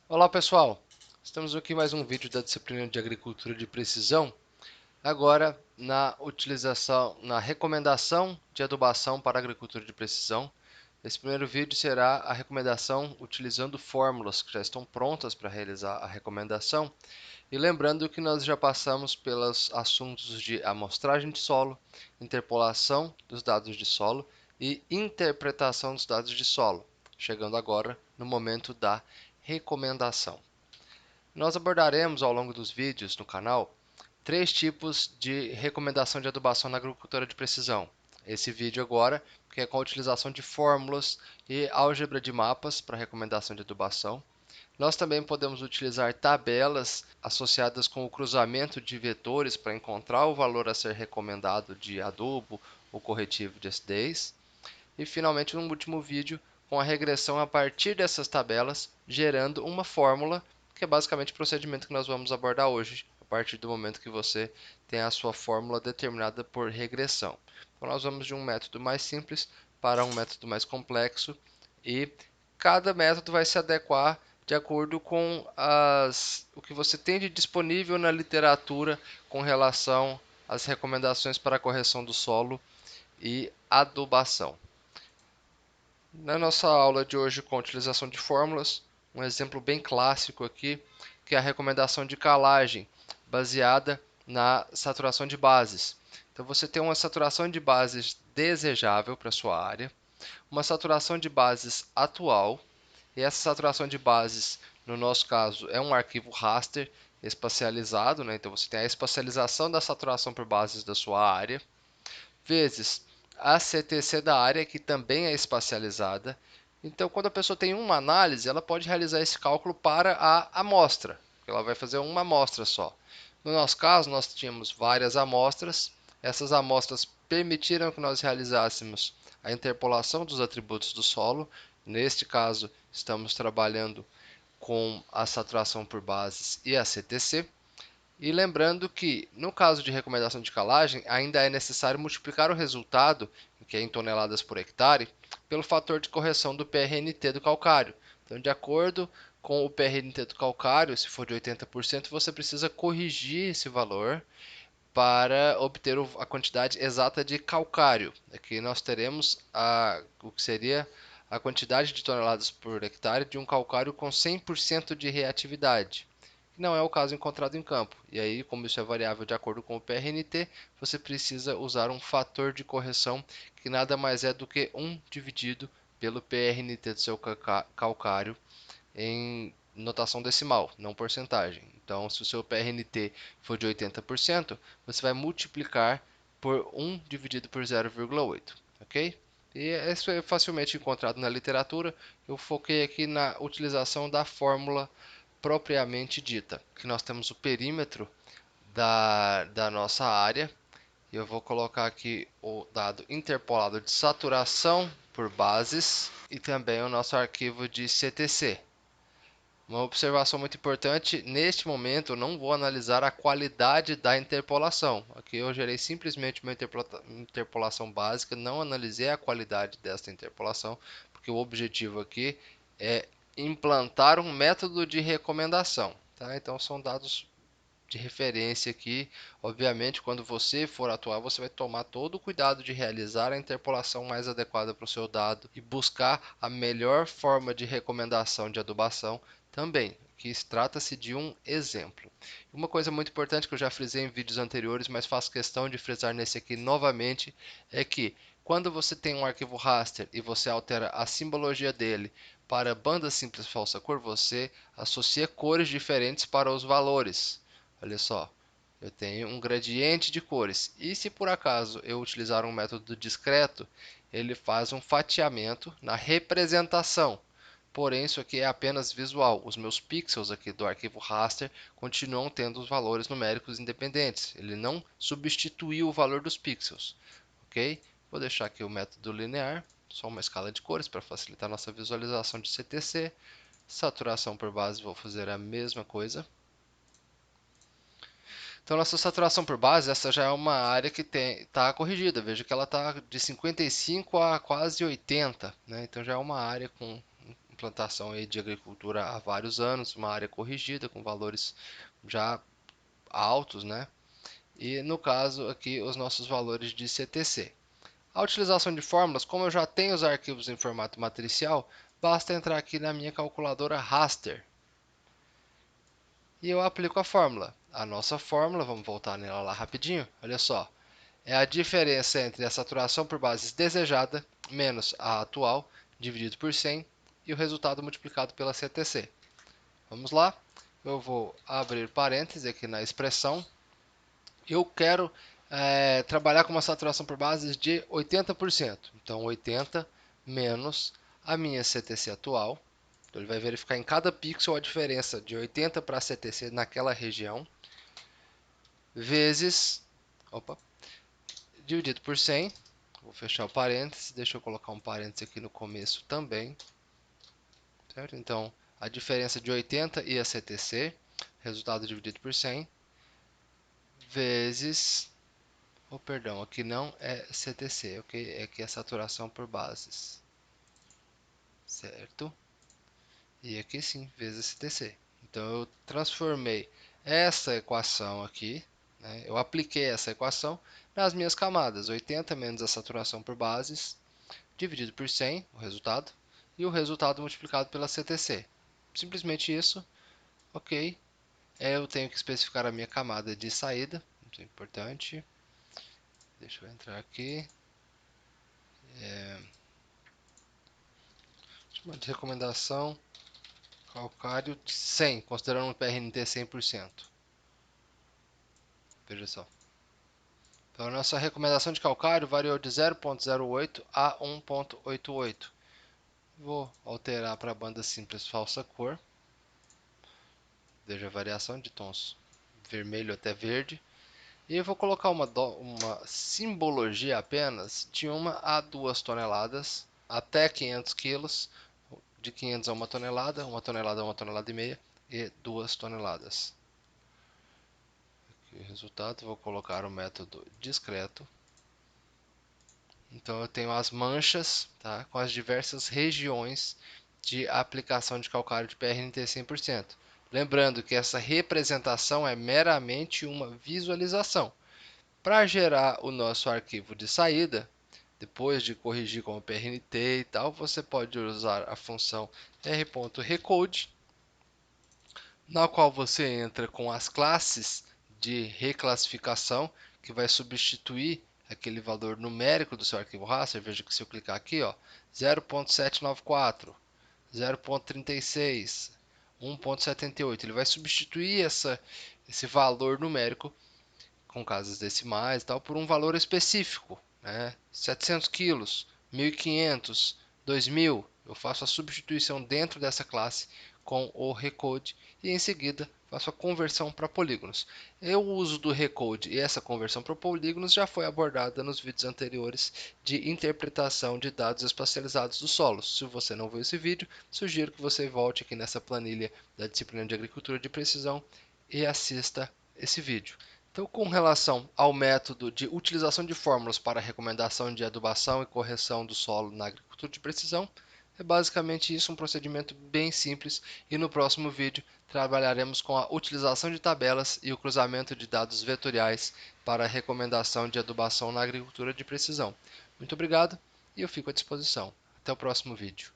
Olá pessoal, estamos aqui em mais um vídeo da disciplina de Agricultura de Precisão, agora na recomendação de adubação para agricultura de precisão. Esse primeiro vídeo será a recomendação utilizando fórmulas que já estão prontas para realizar a recomendação. E lembrando que nós já passamos pelos assuntos de amostragem de solo, interpolação dos dados de solo e interpretação dos dados de solo, chegando agora no momento da recomendação. Nós abordaremos ao longo dos vídeos no canal três tipos de recomendação de adubação na agricultura de precisão. Esse vídeo agora, que é com a utilização de fórmulas e álgebra de mapas para recomendação de adubação. Nós também podemos utilizar tabelas associadas com o cruzamento de vetores para encontrar o valor a ser recomendado de adubo ou corretivo de acidez. E finalmente, no último vídeo, com a regressão a partir dessas tabelas, gerando uma fórmula, que é basicamente o procedimento que nós vamos abordar hoje, a partir do momento que você tem a sua fórmula determinada por regressão. Então, nós vamos de um método mais simples para um método mais complexo e cada método vai se adequar de acordo com o que você tem de disponível na literatura com relação às recomendações para a correção do solo e adubação. Na nossa aula de hoje com a utilização de fórmulas, um exemplo bem clássico aqui, que é a recomendação de calagem, baseada na saturação de bases. Então você tem uma saturação de bases desejável para sua área, uma saturação de bases atual, e essa saturação de bases, no nosso caso, é um arquivo raster espacializado, né? Então você tem a espacialização da saturação por bases da sua área, vezes a CTC da área, que também é espacializada. Então, quando a pessoa tem uma análise, ela pode realizar esse cálculo para a amostra. Ela vai fazer uma amostra só. No nosso caso, nós tínhamos várias amostras. Essas amostras permitiram que nós realizássemos a interpolação dos atributos do solo. Neste caso, estamos trabalhando com a saturação por bases e a CTC. E lembrando que, no caso de recomendação de calagem, ainda é necessário multiplicar o resultado, que é em toneladas por hectare, pelo fator de correção do PRNT do calcário. Então, de acordo com o PRNT do calcário, se for de 80%, você precisa corrigir esse valor para obter a quantidade exata de calcário. Aqui nós teremos o que seria a quantidade de toneladas por hectare de um calcário com 100% de reatividade. Não é o caso encontrado em campo. E aí, como isso é variável de acordo com o PRNT, você precisa usar um fator de correção que nada mais é do que 1 dividido pelo PRNT do seu calcário em notação decimal, não porcentagem. Então, se o seu PRNT for de 80%, você vai multiplicar por 1 dividido por 0,8, ok? E isso é facilmente encontrado na literatura. Eu foquei aqui na utilização da fórmula propriamente dita, que nós temos o perímetro da nossa área. E eu vou colocar aqui o dado interpolado de saturação por bases e também o nosso arquivo de CTC. Uma observação muito importante, neste momento eu não vou analisar a qualidade da interpolação. Aqui eu gerei simplesmente uma interpolação básica, não analisei a qualidade desta interpolação, porque o objetivo aqui é implantar um método de recomendação. Tá? Então são dados de referência aqui. Obviamente, quando você for atuar, você vai tomar todo o cuidado de realizar a interpolação mais adequada para o seu dado e buscar a melhor forma de recomendação de adubação também, que trata-se de um exemplo. Uma coisa muito importante que eu já frisei em vídeos anteriores, mas faço questão de frisar nesse aqui novamente, é que quando você tem um arquivo raster e você altera a simbologia dele para banda simples falsa cor, você associa cores diferentes para os valores. Olha só, eu tenho um gradiente de cores. E se por acaso eu utilizar um método discreto, ele faz um fatiamento na representação. Porém, isso aqui é apenas visual. Os meus pixels aqui do arquivo raster continuam tendo os valores numéricos independentes. Ele não substituiu o valor dos pixels. Ok? Vou deixar aqui o método linear, só uma escala de cores para facilitar nossa visualização de CTC. Saturação por base, vou fazer a mesma coisa. Então, nossa saturação por base, essa já é uma área que está corrigida. Veja que ela está de 55 a quase 80, né? Então, já é uma área com implantação aí de agricultura há vários anos, uma área corrigida com valores já altos, né? E no caso aqui os nossos valores de CTC. A utilização de fórmulas, como eu já tenho os arquivos em formato matricial, basta entrar aqui na minha calculadora raster e eu aplico a fórmula. A nossa fórmula, vamos voltar nela lá rapidinho, olha só, é a diferença entre a saturação por bases desejada menos a atual dividido por 100 e o resultado multiplicado pela CTC. Vamos lá, eu vou abrir parênteses aqui na expressão. Eu quero trabalhar com uma saturação por bases de 80%. Então, 80 menos a minha CTC atual. Então, ele vai verificar em cada pixel a diferença de 80 para CTC naquela região, vezes, opa, dividido por 100. Vou fechar o parênteses, deixa eu colocar um parênteses aqui no começo também. Certo? Então, a diferença de 80 e a CTC, resultado dividido por 100, vezes... Oh, perdão, aqui não é CTC, ok? Aqui é saturação por bases, certo? E aqui sim, vezes CTC. Então, eu transformei essa equação aqui, né? Eu apliquei essa equação nas minhas camadas, 80 menos a saturação por bases, dividido por 100, o resultado, e o resultado multiplicado pela CTC. Simplesmente isso, ok? Eu tenho que especificar a minha camada de saída, muito importante. Deixa eu entrar aqui. De recomendação, calcário 100, considerando um PRNT 100%. Veja só. Então, a nossa recomendação de calcário variou de 0,08 a 1,88. Vou alterar para a banda simples falsa cor. Veja a variação de tons vermelho até verde. E eu vou colocar uma simbologia apenas de 1 a 2 toneladas até 500 quilos, de 500 a 1 tonelada, 1 tonelada a 1 tonelada e meia e 2 toneladas. Aqui o resultado, vou colocar o método discreto. Então eu tenho as manchas, tá, com as diversas regiões de aplicação de calcário de PRNT 100%. Lembrando que essa representação é meramente uma visualização. Para gerar o nosso arquivo de saída, depois de corrigir com o PRNT e tal, você pode usar a função r.recode, na qual você entra com as classes de reclassificação, que vai substituir aquele valor numérico do seu arquivo raster. Veja que se eu clicar aqui, 0.794, 0.36, 1.78, ele vai substituir esse valor numérico com casas decimais e tal, por um valor específico, né? 700 quilos, 1.500, 2.000. Eu faço a substituição dentro dessa classe com o recode e em seguida faço a conversão para polígonos. O uso do recode e essa conversão para polígonos já foi abordada nos vídeos anteriores de interpretação de dados espacializados dos solos. Se você não viu esse vídeo, sugiro que você volte aqui nessa planilha da disciplina de Agricultura de Precisão e assista esse vídeo. Então, com relação ao método de utilização de fórmulas para recomendação de adubação e correção do solo na agricultura de precisão, é basicamente isso, um procedimento bem simples, e no próximo vídeo trabalharemos com a utilização de tabelas e o cruzamento de dados vetoriais para a recomendação de adubação na agricultura de precisão. Muito obrigado e eu fico à disposição. Até o próximo vídeo.